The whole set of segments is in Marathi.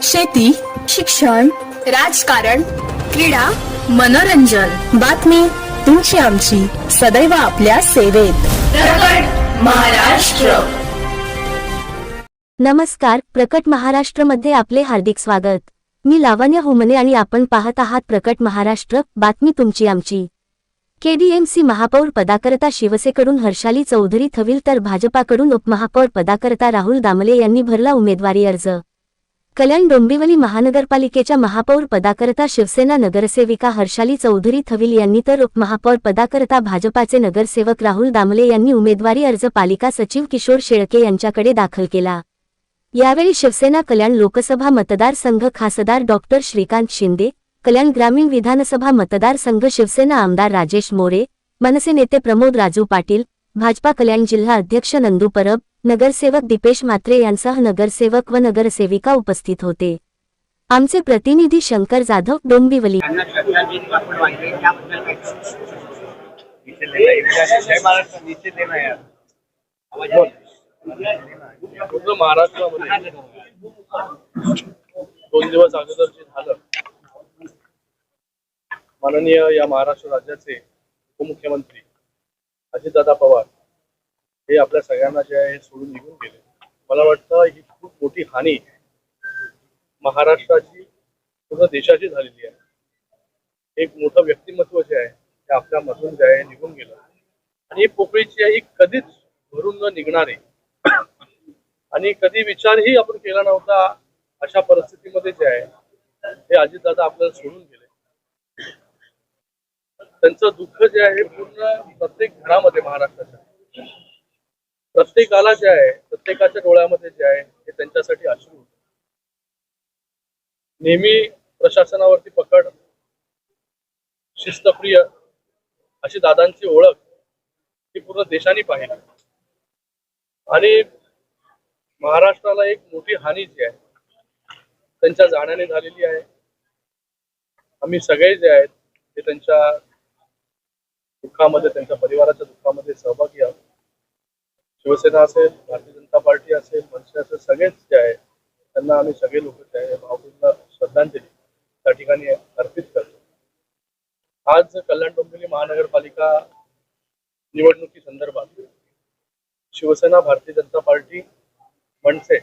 शेती, शिक्षण, राजकारण, क्रीडा, मनोरंजन, बातमी तुमची आमची सदैव आपल्या सेवेत. प्रकट महाराष्ट्र. नमस्कार, प्रकट महाराष्ट्रमध्ये आपले हार्दिक स्वागत. मी लावण्य हुमने आणि आपण पाहत आहात प्रकट महाराष्ट्र, बातमी तुमची आमची. केडीएमसी महापौर पदाकरता शिवसेनेकडून हर्षाली चौधरी थविल तर भाजपाकडून उपमहापौर पदाकरता राहुल दामले यांनी भरला उमेदवारी अर्ज. कल्याण डोंबिवली महानगरपालिकेच्या महापौर पदाकरता शिवसेना नगरसेविका हर्षाली चौधरी थविल यांनी तर उपमहापौर पदाकरता भाजपाचे नगरसेवक राहुल दामले यांनी उमेदवारी अर्ज पालिका सचिव किशोर शेळके यांच्याकडे दाखल केला. यावेळी शिवसेना कल्याण लोकसभा मतदारसंघ खासदार डॉक्टर श्रीकांत शिंदे, कल्याण ग्रामीण विधानसभा मतदारसंघ शिवसेना आमदार राजेश मोरे, मनसे नेते प्रमोद राजू पाटील, भाजपा कल्याण जिल्हा अध्यक्ष नंदू परब, नगरसेवक दीपेश म्हात्रे यांसह नगरसेवक व नगरसेविका उपस्थित होते. आमचे प्रतिनिधी शंकर जाधव, डोंबिवली. पूर्ण महाराष्ट्रामध्ये 2 दिवस अगोदर जे झालं, माननीय या महाराष्ट्र राज्याचे उपमुख्यमंत्री अजितदादा पवार हे आपल्या सगळ्यांना जे आहे सोडून निघून गेले. मला वाटतं ही खूप मोठी हानी महाराष्ट्राची, पूर्ण देशाची झालेली आहे. एक मोठं व्यक्तिमत्व जे आहे ते आपल्या मधून जे आहे निघून गेलं आणि ही पोकळीची आहे, ही कधीच भरून न निघणारी आणि कधी विचारही आपण केला नव्हता अशा परिस्थितीमध्ये जे आहे ते अजितदादा आपल्याला सोडून गेले. त्यांचं दुःख जे आहे पूर्ण प्रत्येक घरामध्ये, महाराष्ट्राच्या प्रत्येकाला जे आहे, प्रत्येकाच्या डोळ्यामध्ये जे आहे ते त्यांच्यासाठी अश्रू होते. नेहमी प्रशासनावरती पकड, शिस्तप्रिय अशी दादांची ओळख ही पूर्ण देशाने पाहिली आणि महाराष्ट्राला एक मोठी हानी जी आहे त्यांच्या जाण्याने झालेली आहे. आम्ही सगळे जे आहेत ते त्यांच्या दुःखामध्ये, त्यांच्या परिवाराच्या दुःखामध्ये सहभागी आहोत. शिवसेना असेल, भारतीय जनता पार्टी असेल, मनसे असेल, सगळेच जे आहे त्यांना आम्ही सगळे लोक जे आहे भावपूर्ण श्रद्धांजली त्या ठिकाणी अर्पित करतो. आज कल्याण डोंबिवली महानगरपालिका निवडणुकी संदर्भात शिवसेना, भारतीय जनता पार्टी, मनसे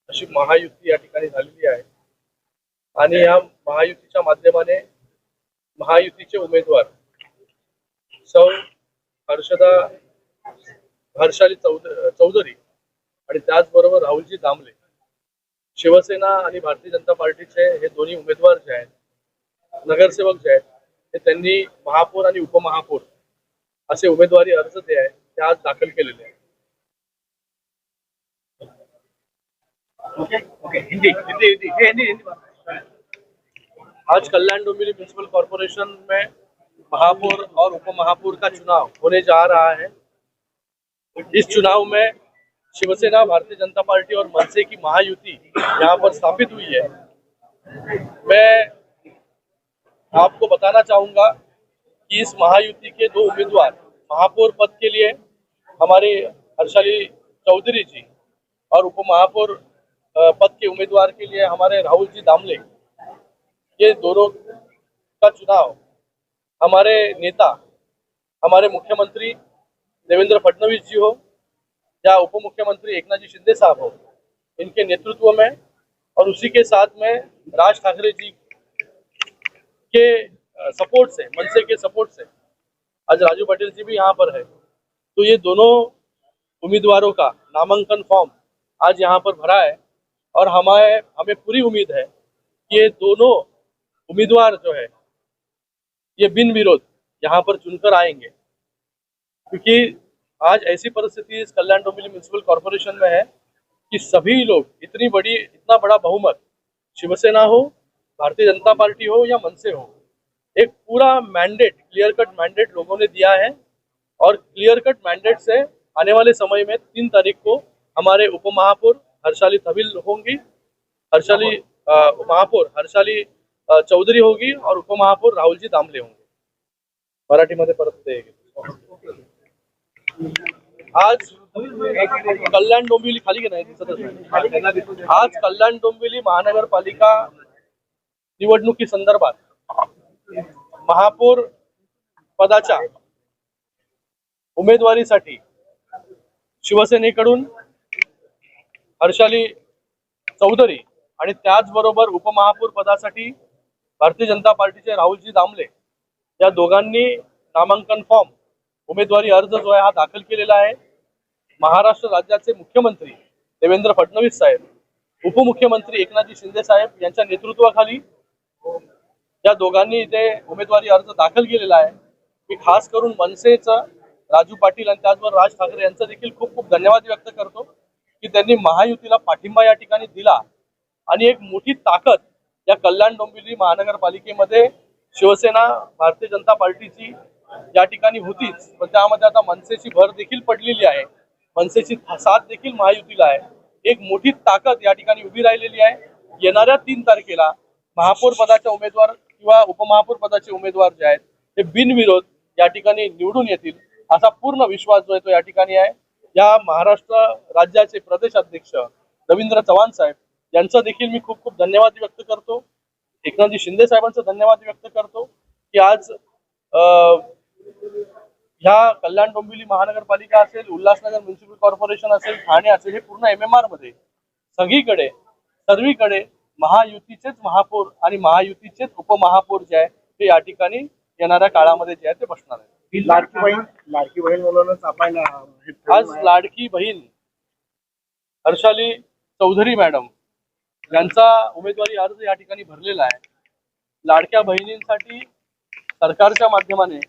अशी महायुती या ठिकाणी झालेली आहे आणि या महायुतीच्या माध्यमाने महायुतीचे उमेदवार सौ हर्षाली चौधरी आणि त्याचबरोबर राहुलजी दामले, शिवसेना आणि भारतीय जनता पार्टीचे हे दोन्ही उमेदवार जे आहेत, नगरसेवक जे आहेत, ते त्यांनी महापौर आणि उपमहापौर असे उमेदवारी अर्ज जे आहे ते आज दाखल केलेले आहे. आज कल्याण डोंबिवली म्युनिसिपल कॉर्पोरेशन में महापौर और उपमहापौर का चुनाव होने जा रहा है. इस चुनाव में शिवसेना, भारतीय जनता पार्टी और मनसे की महायुति यहाँ पर स्थापित हुई है. मैं आपको बताना चाहूंगा कि इस महायुति के 2 उम्मीदवार महापौर पद के लिए हमारे हर्षाली चौधरी जी और उपमहापौर पद के उम्मीदवार के लिए हमारे राहुल जी दामले, ये दोनों का चुनाव हमारे नेता, हमारे मुख्यमंत्री देवेंद्र फडणवीस जी हो या उप मुख्यमंत्री एकनाथ जी शिंदे साहब हो, इनके नेतृत्व में और उसी के साथ में राज ठाकरे जी के सपोर्ट से, मनसे के सपोर्ट से आज राजू पटेल जी भी यहाँ पर है. तो ये दोनों उम्मीदवारों का नामांकन फॉर्म आज यहाँ पर भरा है और हमें पूरी उम्मीद है कि ये दोनों उम्मीदवार जो है ये बिन विरोध यहाँ पर चुनकर आएंगे, क्योंकि आज ऐसी परिस्थिति इस कल्याण डोंबिवली म्युनिसिपल कॉर्पोरेशन में है कि सभी लोग, इतना बड़ा बहुमत, शिवसेना हो, भारतीय जनता पार्टी हो या मनसे हो, एक पूरा मैंडेट, क्लियर कट मैंडेट लोगों ने दिया है और क्लियर कट मैंडेट से आने वाले समय में 3 तारीख को हमारे उपमहापौर हर्षाली थविल होंगी, महापौर हर्षाली चौधरी होगी और उपमहापौर राहुल जी दामले होंगे. मराठीमध्ये परत ते आज कल्याण डोंबिवली खाली की नाही दिसतच नाही. आज कल्याण डोंबिवली महानगरपालिका निवडणुकी संदर्भात महापौर पदाच्या उमेदवारीसाठी शिवसेनेकडून हर्षाली चौधरी आणि त्याचबरोबर उपमहापौर पदासाठी भारतीय जनता पार्टीचे राहुलजी दामले या दोघांनी नामांकन फॉर्म उमेदवारी अर्ज जो आहे हा दाखल केलेला आहे. महाराष्ट्र राज्याचे मुख्यमंत्री देवेंद्र फडणवीस साहेब, उपमुख्यमंत्री एकनाथजी शिंदे साहेब यांच्या नेतृत्वाखाली या दोघांनी इथे उमेदवारी अर्ज दाखल केलेला आहे. मी खास करून मनसेचं राजू पाटील आणि त्याचबरोबर राज ठाकरे यांचं देखील खूप खूप धन्यवाद व्यक्त करतो की त्यांनी महायुतीला पाठिंबा या ठिकाणी दिला आणि एक मोठी ताकद या कल्याण डोंबिवली महानगरपालिकेमध्ये शिवसेना भारतीय जनता पार्टीची या ठिकाणी होतीच, पण त्यामध्ये आता मनसेची भर देखील पडलेली आहे. मनसेची साथ देखील महायुतीला आहे. एक मोठी ताकद या ठिकाणी उभी राहिलेली आहे. येणाऱ्या 3 तारखेला महापौर पदाचे उमेदवार किंवा उपमहापौर पदाचे उमेदवार जे आहेत ते बिनविरोध या ठिकाणी निवडून येतील असा पूर्ण विश्वास जो आहे तो या ठिकाणी आहे. या महाराष्ट्र राज्याचे प्रदेश अध्यक्ष रवींद्र चव्हाण साहेब यांचा देखील मी खूप खूप धन्यवाद व्यक्त करतो. एकनाथजी शिंदे साहेबांचा धन्यवाद व्यक्त करतो की आज ह्या कल्याण डोंबिवली महानगरपालिका असेल, उल्हासनगर म्युनिसिपल कॉर्पोरेशन असेल, ठाणे असेल, हे पूर्ण MMR मध्ये सर्वीकडे महायुतीचेच महापौर आणि महायुतीचेच उपमहापौर जे आहे ते या ठिकाणी येणाऱ्या काळामध्ये जे आहे ते बसणार आहे. लाडकी बहीण म्हणूनच आपण आज लाडकी बहीण हर्षाली चौधरी मॅडम यांचा उमेदवारी अर्ज या ठिकाणी भरलेला आहे. लाडक्या बहिणींसाठी सरकारच्या माध्यमाने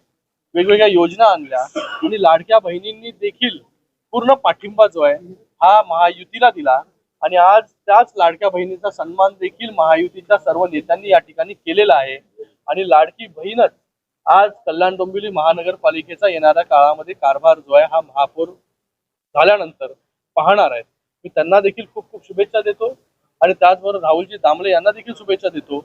वेगवेगळ्या योजना आणल्या आणि लाडक्या बहिणींनी देखील पूर्ण पाठिंबा जो आहे हा महायुतीला दिला आणि आज त्याच लाडक्या बहिणीचा सन्मान देखील महायुतीच्या सर्व नेत्यांनी या ठिकाणी केलेला आहे. आणि लाडकी बहीणच आज कल्याण डोंबिवली महानगरपालिकेचा येणाऱ्या काळामध्ये कारभार जो आहे हा महापौर झाल्यानंतर पाहणार आहेत. मी त्यांना देखील खूप खूप शुभेच्छा देतो आणि त्याचबरोबर राहुलजी दामले यांना देखील शुभेच्छा देतो.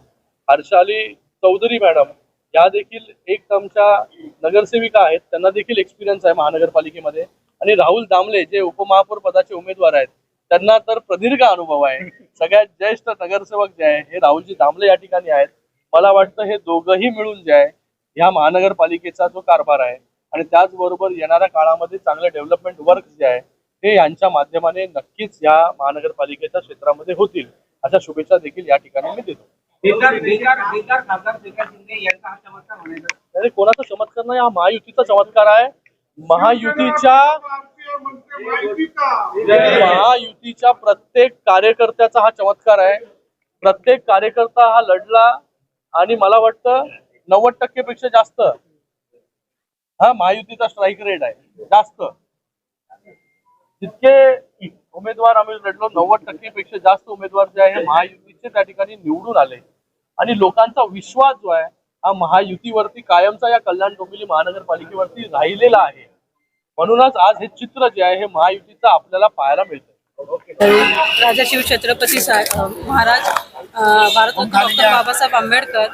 हर्षाली चौधरी मॅडम या देखील एक टर्मच्या नगरसेविका आहेत, त्यांना देखील एक्सपिरियन्स आहे महानगरपालिकेमध्ये. आणि राहुल दामले जे उपमहापौर पदाचे उमेदवार आहेत त्यांना तर प्रदीर्घ अनुभव आहे. सगळ्यात ज्येष्ठ नगरसेवक जे आहे हे राहुलजी दामले या ठिकाणी आहेत. मला वाटतं हे दोघंही मिळून जे आहे ह्या महानगरपालिकेचा जो कारभार आहे आणि त्याचबरोबर येणाऱ्या काळामध्ये चांगले डेव्हलपमेंट वर्क जे आहे ते यांच्या माध्यमाने नक्कीच या महानगरपालिकेच्या क्षेत्रामध्ये होतील अशा शुभेच्छा देखील या ठिकाणी मी देतो. कोणाचा चमत्कार नाही, हा महायुतीचा चमत्कार आहे. महायुतीच्या प्रत्येक कार्यकर्त्याचा हा चमत्कार आहे. प्रत्येक कार्यकर्ता हा लढला आणि मला वाटतं 90% पेक्षा जास्त हा महायुतीचा स्ट्राईक रेट आहे. जास्त जितके उमेदवार आम्ही लढलो 90% पेक्षा जास्त उमेदवार जे आहे महायुतीचे त्या ठिकाणी निवडून आले आणि लोकांचा विश्वास जो आहे हा महायुतीवरती कायमचा या कल्याण डोंबिवली महानगरपालिकेवरती राहिलेला आहे. म्हणूनच आज हे चित्र जे आहे हे महायुतीचं आपल्याला पाहायला मिळतं. राजा शिवछत्रपती महाराज, भारतरत्न डॉक्टर बाबासाहेब आंबेडकर,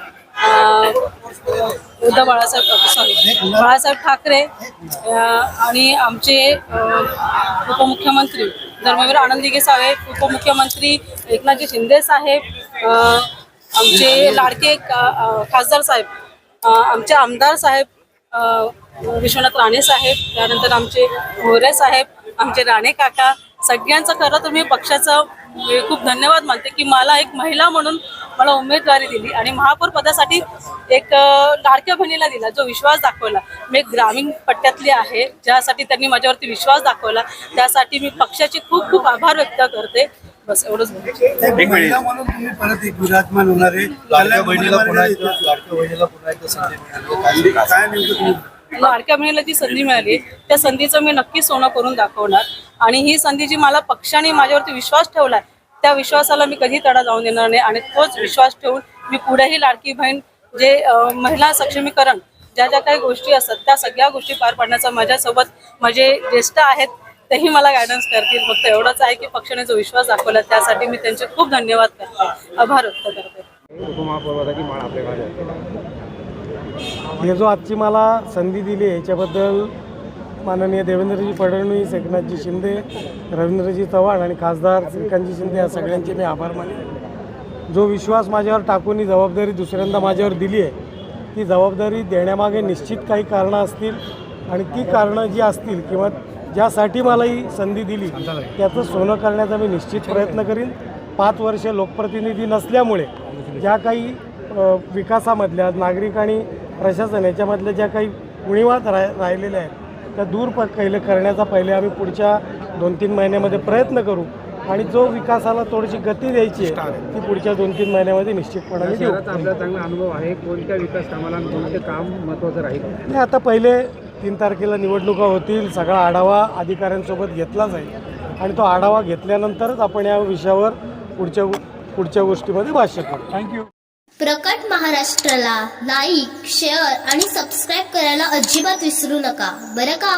उद्धव बाळासाहेब ठाकरे आणि आमचे उपमुख्यमंत्री धर्मवीर आनंदीगे साहेब, उपमुख्यमंत्री एकनाथजी शिंदे साहेब, आमचे लाडके खासदार साहेब, आमचे आमदार साहेब विश्वनाथ राणे साहेब, त्यानंतर आमचे मोरे साहेब, आमचे राणे काका, सगळ्यांचं खरं तर मी पक्षाचं खूप धन्यवाद मानते की मला एक महिला म्हणून मला उमेदवारी दिली आणि महापौर पदासाठी एक लाडक्या बहिणीला दिला, जो विश्वास दाखवला. मी ग्रामीण पट्ट्यातली आहे, ज्यासाठी त्यांनी माझ्यावरती विश्वास दाखवला, त्यासाठी मी पक्षाचे खूप खूप आभार व्यक्त करते. बस एवढंच लाडक्या बहिणीला जी संधी मिळाली त्या संधीचं मी नक्की सोनं करून दाखवणार आणि ही संधी जी मला पक्षाने माझ्यावरती विश्वास ठेवलाय त्या विश्वासाला मी कधी तडा जाऊन देणार नाही आणि तोच विश्वास ठेवून मी पुढेही लाडकी बहीण जे महिला सक्षमीकरण ज्या ज्या काही गोष्टी असतात त्या सगळ्या गोष्टी पार पाडण्याचा माझ्यासोबत माझे ज्येष्ठ आहेत तेही मला गायडन्स करतील. फक्त एवढंच आहे की पक्षाने जो विश्वास दाखवला त्यासाठी मी त्यांचे खूप धन्यवाद करते, आभार व्यक्त करते. हे जो आजची मला संधी दिली याच्याबद्दल माननीय देवेंद्रजी फडणवीस, एकनाथजी शिंदे, रवींद्रजी चव्हाण आणि खासदार श्रीकांतजी शिंदे या सगळ्यांचे मी आभार मानेन. जो विश्वास माझ्यावर टाकून ही जबाबदारी दुसऱ्यांदा माझ्यावर दिली आहे, ती जबाबदारी देण्यामागे निश्चित काही कारणं असतील आणि ती कारणं जी असतील किंवा ज्यासाठी मला ही संधी दिली त्याचं सोनं करण्याचा मी निश्चित प्रयत्न करीन. 5 वर्ष लोकप्रतिनिधी नसल्यामुळे ज्या काही विकासामधल्या नागरिक आणि प्रशासन याच्यामधल्या ज्या काही उणिवा राहिलेल्या आहेत त्या दूर करण्याचा पहिले आम्ही पुढच्या 2-3 महिन्यामध्ये प्रयत्न करू आणि जो विकासाला थोडीशी गती द्यायची आहे ती पुढच्या 2-3 महिन्यामध्ये निश्चितपणे देऊ. आपला चांगला अनुभव आहे. कोणत्या विकास कामाला कोणते काम महत्त्वाचं राहील? नाही, आता पहिले 3 तारखेला निवडणुका होतील. सगळा आढावा अधिकाऱ्यांसोबत घेतला जाईल आणि तो आढावा घेतल्यानंतरच आपण या विषयावर पुढच्या गोष्टीमध्ये भाष्य करू. थँक्यू. प्रकट महाराष्ट्राला लाईक, शेअर आणि सबस्क्राईब करायला अजिबात विसरू नका बरं का.